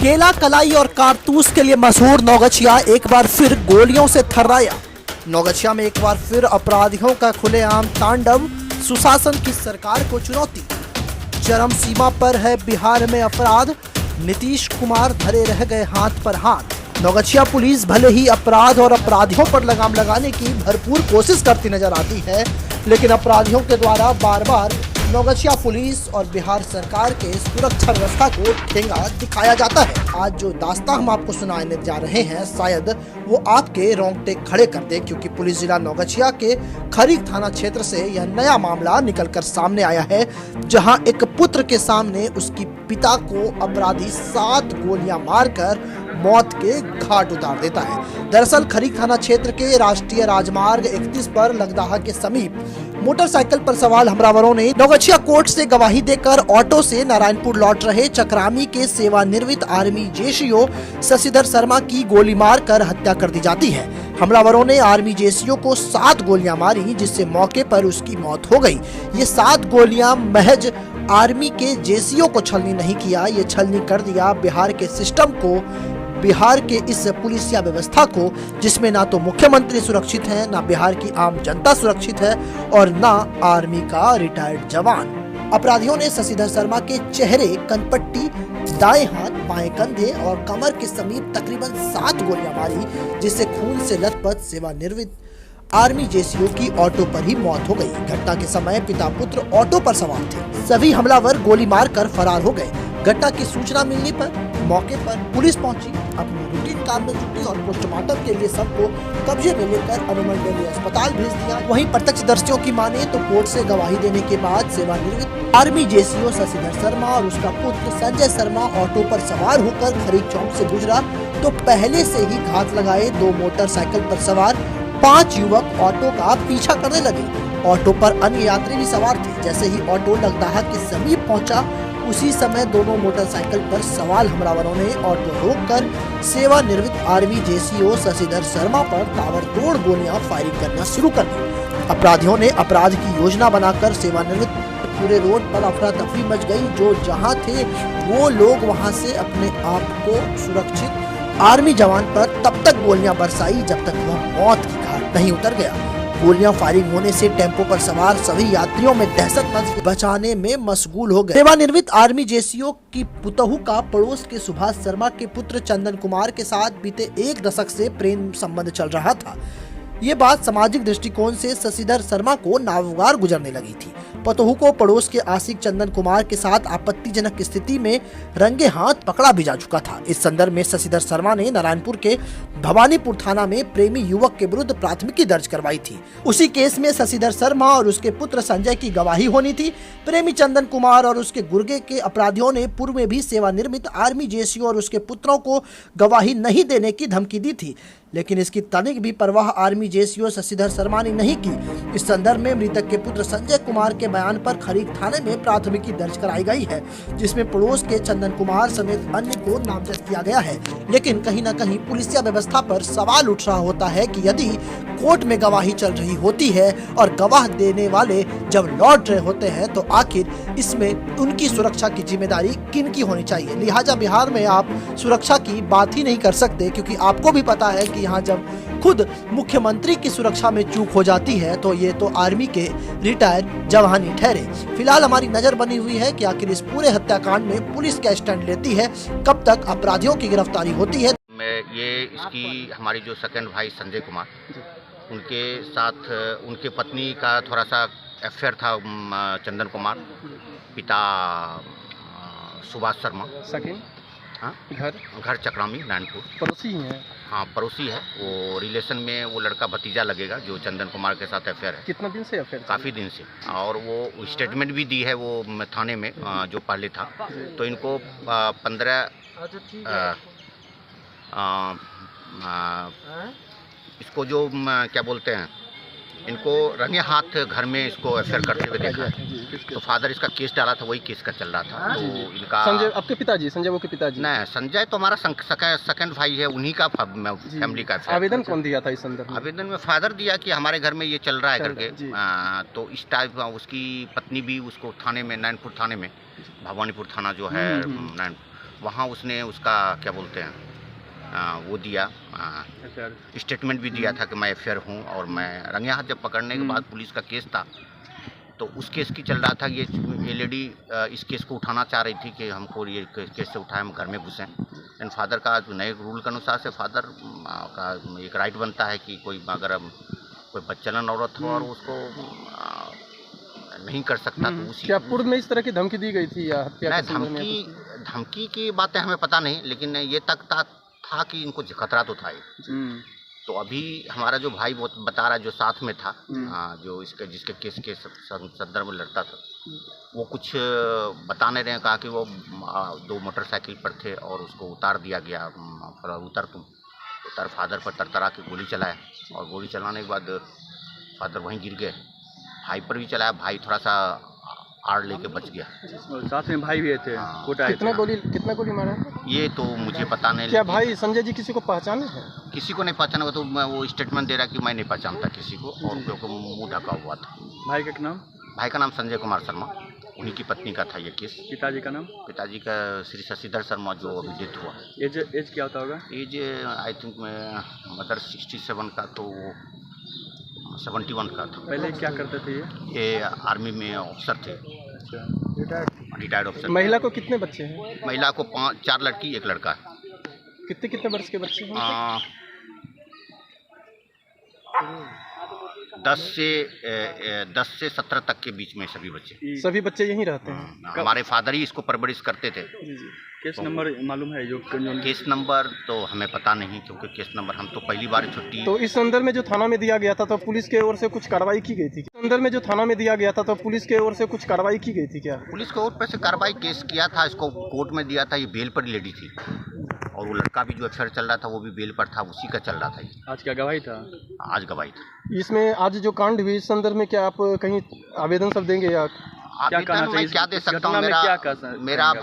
केला कलाई और कारतूस के लिए मशहूर नौगछिया एक बार फिर गोलियों से थर्राया। नौगछिया में एक बार फिर अपराधियों का खुलेआम तांडव, सुशासन की सरकार को चुनौती। चरम सीमा पर है बिहार में अपराध, नीतीश कुमार धरे रह गए हाथ पर हाथ। नौगछिया पुलिस भले ही अपराध और अपराधियों पर लगाम लगाने की भरपूर कोशिश करती नजर आती है, लेकिन अपराधियों के द्वारा बार बार नौगछिया पुलिस और बिहार सरकार के सुरक्षा व्यवस्था को ठेंगा दिखाया जाता है। आज जो दास्तां हम आपको सुनाने जा रहे हैं, शायद वो आपके रोंगटे खड़े कर दे, क्योंकि पुलिस जिला नौगछिया के खरीक थाना क्षेत्र से यह नया मामला निकलकर सामने आया है, जहां एक पुत्र के सामने उसकी पिता को अपराधी 7 गोलियां मारकर मौत के घाट उतार देता है। दरअसल खरीक थाना क्षेत्र के राष्ट्रीय राजमार्ग 31 पर लगदाहा के समीप मोटरसाइकिल पर सवार हमलावरों ने नौगछिया कोर्ट से गवाही देकर ऑटो से नारायणपुर लौट रहे चक्रामी के सेवानिवृत्त आर्मी जेसीओ शशिधर शर्मा की गोली मारकर हत्या कर दी जाती है। हमलावरों ने आर्मी जेसीओ को 7 गोलियां मारी, जिससे मौके पर उसकी मौत हो गई। ये 7 गोलियां महज आर्मी के जेसीओ को छलनी नहीं किया, ये छलनी कर दिया बिहार के सिस्टम को, बिहार के इस पुलिसिया व्यवस्था को, जिसमें ना तो मुख्यमंत्री सुरक्षित है, ना बिहार की आम जनता सुरक्षित है और ना आर्मी का रिटायर्ड जवान। अपराधियों ने शशिधर शर्मा के चेहरे, कनपट्टी, दाएं हाथ, बाएं कंधे और कमर के समीप तकरीबन 7 गोलियां मारी, जिससे खून से लथपथ सेवानिवृत्त आर्मी जेसीओ की ऑटो पर ही मौत हो गई। घटना के समय पिता पुत्र ऑटो पर सवार थे। सभी हमलावर गोली मारकर फरार हो गए। घटना की सूचना मिलने पर मौके पर पुलिस पहुंची, अपने रूटीन काम में जुटी और पोस्टमार्टम के लिए सबको कब्जे में लेकर अनुमंडलीय अस्पताल भेज दिया। वहीं प्रत्यक्षदर्शियों की माने तो कोर्ट से गवाही देने के बाद सेवानिवृत्त आर्मी जेसीओ शशिधर शर्मा और उसका पुत्र संजय शर्मा ऑटो पर सवार होकर खरीक चौक से गुजरा तो पहले से ही घात लगाए 2 मोटरसाइकिल पर सवार 5 युवक ऑटो का पीछा करने लगे। ऑटो पर अन्य यात्री भी सवार थे। जैसे ही ऑटो लगदाहा के समीप पहुंचा, उसी समय दोनों मोटरसाइकिल पर सवार हमलावरों ने ऑटो रोककर सेवानिवृत्त आर्मी जेसीओ शशिधर शर्मा पर ताबड़तोड़ गोलियां फायरिंग करना शुरू कर दी। अपराधियों ने अपराध की योजना बनाकर सेवानिवृत्त पूरे रोड पर अफरा तफरी मच गई। जो जहां थे वो लोग वहां से अपने आप को सुरक्षित आर्मी जवान पर तब तक गोलियां बरसाई जब तक वह मौत की घाट नहीं उतर गया। गोलियां फायरिंग होने से टेंपो पर सवार सभी यात्रियों में दहशत मच बचाने में मशगूल हो गए। सेवानिवृत्त आर्मी जेसीओ की पुतहू का पड़ोस के सुभाष शर्मा के पुत्र चंदन कुमार के साथ बीते 1 दशक से प्रेम संबंध चल रहा था। ये बात सामाजिक दृष्टिकोण से शशिधर शर्मा को नागवार गुजरने लगी थी। पतोहू को पड़ोस के आशिक चंदन कुमार के साथ आपत्तिजनक स्थिति में रंगे हाथ पकड़ा भी जा चुका था। इस संदर्भ में शशिधर शर्मा ने नारायणपुर के भवानीपुर थाना में प्रेमी युवक के विरुद्ध प्राथमिकी दर्ज करवाई थी। उसी केस में शशिधर शर्मा और उसके पुत्र संजय की गवाही होनी थी। प्रेमी चंदन कुमार और उसके गुर्गे के अपराधियों ने पूर्व में भी सेवानिवृत्त आर्मी जेसीओ और उसके पुत्रों को गवाही नहीं देने की धमकी दी थी, लेकिन इसकी तनिक भी परवाह आर्मी जेसीओ शशिधर शर्मा ने नहीं की। इस संदर्भ में मृतक के पुत्र संजय कुमार के बयान पर खरीक थाने में प्राथमिकी दर्ज कराई गई है, जिसमें पड़ोस के चंदन कुमार समेत अन्य को नामजद किया गया है। लेकिन कहीं न कहीं पुलिसिया व्यवस्था पर सवाल उठ रहा होता है कि यदि कोर्ट में गवाही चल रही होती है और गवाह देने वाले जब लौट रहे होते हैं, तो आखिर इसमें उनकी सुरक्षा की जिम्मेदारी किन की होनी चाहिए। लिहाजा बिहार में आप सुरक्षा की बात ही नहीं कर सकते, क्योंकि आपको भी पता है कि यहाँ जब खुद मुख्यमंत्री की सुरक्षा में चूक हो जाती है तो ये तो आर्मी के रिटायर जवान ही ठहरे। फिलहाल हमारी नजर बनी हुई है कि आखिर इस पूरे हत्याकांड में पुलिस क्या स्टैंड लेती है, कब तक अपराधियों की गिरफ्तारी होती है। ये इसकी हमारी जो सेकंड भाई संजय कुमार, उनके साथ उनके पत्नी का थोड़ा सा अफेयर था। चंदन कुमार, पिता सुभाष शर्मा, हाँ, घर चक्रामी नारायणपुर, पड़ोसी हैं। हाँ, पड़ोसी है। वो रिलेशन में वो लड़का भतीजा लगेगा जो चंदन कुमार के साथ अफेयर है। कितना दिन से अफेयर? काफ़ी दिन से। और वो स्टेटमेंट भी दी है वो थाने में, जो पहले था। तो इनको 15 इसको जो क्या बोलते हैं, इनको रंगे हाथ घर में इसको अफेयर करते हुए देखा है। तो फादर इसका केस डाला था, वही केस का चल रहा था। तो इनका संजय आपके पिताजी, संजय वो के पिताजी? नहीं, संजय तो हमारा सेकंड भाई है, उन्हीं का फैमिली का अफेयर। आवेदन कौन दिया था इस संदर्भ में? आवेदन में फादर दिया कि हमारे घर में ये चल रहा है करके। तो इस टाइप उसकी पत्नी भी उसको थाने में, नारायणपुर थाने में, भवानीपुर थाना जो है नारायणपुर, वहाँ उसने उसका क्या बोलते हैं वो दिया स्टेटमेंट भी दिया था कि मैं एफआईआर हूँ। और मैं रंगे हाथ जब पकड़ने के बाद पुलिस का केस था तो उस केस की चल रहा था। ये लेडी इस केस को उठाना चाह रही थी कि हमको ये केस से उठाए, हम घर में घुसें। लेकिन फादर का जो नए रूल के अनुसार से फादर का एक राइट बनता है कि कोई अगर कोई बच्चलन औरत हो और उसको नहीं कर सकता तो उसी क्या पूर्व में इस तरह की धमकी दी गई थी या हत्या के संदर्भ में धमकी की बातें हमें पता नहीं, लेकिन ये तक था कि इनको खतरा तो था ही। तो अभी हमारा जो भाई वो बता रहा है जो साथ में था जो इसके जिसके केस के संदर्भ में लड़ता था, वो कुछ बता नहीं रहे। कहा कि वो 2 मोटरसाइकिल पर थे और उसको उतार दिया गया। उतर फादर पर तरतरा के गोली चलाया और गोली चलाने के बाद फादर वहीं गिर गए। भाई पर भी चलाया, भाई थोड़ा सा आड़ लेके बच गया। और साथ में भाई भी थे। कितना गोली मारा है? ये तो मुझे पता नहीं। क्या भाई संजय जी किसी को पहचाने हैं? किसी को नहीं पहचाना। तो वो स्टेटमेंट दे रहा कि मैं नहीं पहचानता किसी को, और क्योंकि मुँह ढका हुआ था। भाई का नाम? भाई का नाम संजय कुमार शर्मा, उन्हीं की पत्नी का था ये केस। पिताजी का नाम? पिताजी का श्री शशिधर शर्मा, जो अभी डेथ हुआ। एज क्या होता होगा? एज आई थिंक में मदर 67 का, तो 71 का था। पहले क्या करते थे ये आर्मी में ऑफिसर थे। Retired officer. महिला को कितने बच्चे हैं? महिला को 4 लड़की 1 लड़का है। कितने वर्ष के बच्चे हैं? 10 से 17 तक के बीच में सभी बच्चे यहीं रहते हैं? हमारे फादर ही इसको परवरिश करते थे। केस नंबर मालूम है? जो केस नंबर तो हमें पता नहीं, क्योंकि केस नंबर हम तो पहली बार छुट्टी। तो इस संदर्भ में जो थाना में दिया गया था तो पुलिस के ओर से कुछ कार्रवाई की गई थी? क्या पुलिस के ओर पर से कार्रवाई केस किया था, इसको कोर्ट में दिया था। ये बेल पर लेडी थी और वो लड़का भी जो अफेयर चल रहा था वो भी बेल पर था, उसी का चल रहा था। आज क्या गवाही था? आज गवाही था। इसमें आज जो कांड हुई इस संदर्भ में क्या आप कहीं आवेदन सब देंगे या आवेदन मैं क्या दे सकता हूँ? मेरा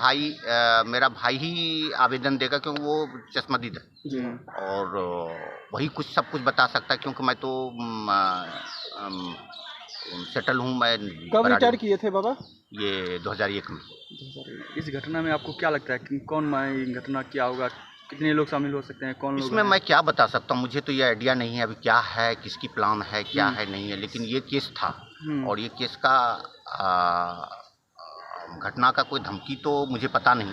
भाई ही आवेदन देगा, क्योंकि वो चश्मदीद है और वही सब कुछ बता सकता है, क्योंकि मैं तो सेटल हूँ। मैं कब रिटायर किए थे बाबा? ये 2001 में। इस घटना में आपको क्या लगता है कि कौन घटना क्या होगा? कितने लोग शामिल हो सकते हैं? कौन लोग? इसमें मैं क्या बता सकता हूँ, मुझे तो ये आइडिया नहीं है अभी क्या है, किसकी प्लान है, क्या है नहीं है। लेकिन ये केस था और ये केस का घटना का कोई धमकी तो मुझे पता नहीं।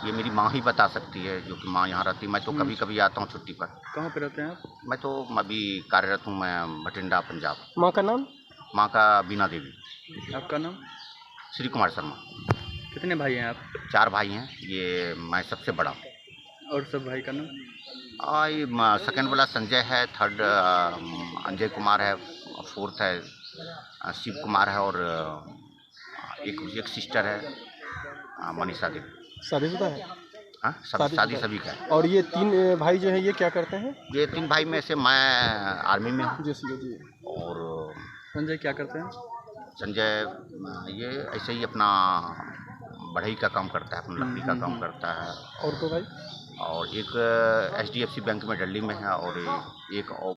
ये मेरी माँ ही बता सकती है, जो कि माँ यहाँ रहती। मैं तो कभी कभी आता हूँ छुट्टी पर। कहाँ पे रहते हैं आप? मैं तो अभी कार्यरत हूँ, मैं भटिंडा पंजाब। माँ का नाम? माँ का बीना देवी। आपका नाम? श्री कुमार शर्मा। कितने भाई हैं आप? 4 भाई हैं, ये मैं सबसे बड़ा हूँ। और सब भाई का नाम? ये सेकंड वाला संजय है, थर्ड अंजय कुमार है, फोर्थ है शिव कुमार है, और एक सिस्टर है मनीषा देवी। शादीशुदा है? हाँ, शादी सभी का है। और ये 3 भाई जो है ये क्या करते हैं? ये 3 भाई में से मैं आर्मी में हूँ। जी। और संजय क्या करते हैं? संजय ये ऐसे ही अपना बढ़ई का काम करता है, अपना लकड़ी का काम करता है। और 2 भाई? और एक HDFC बैंक में दिल्ली में है, और एक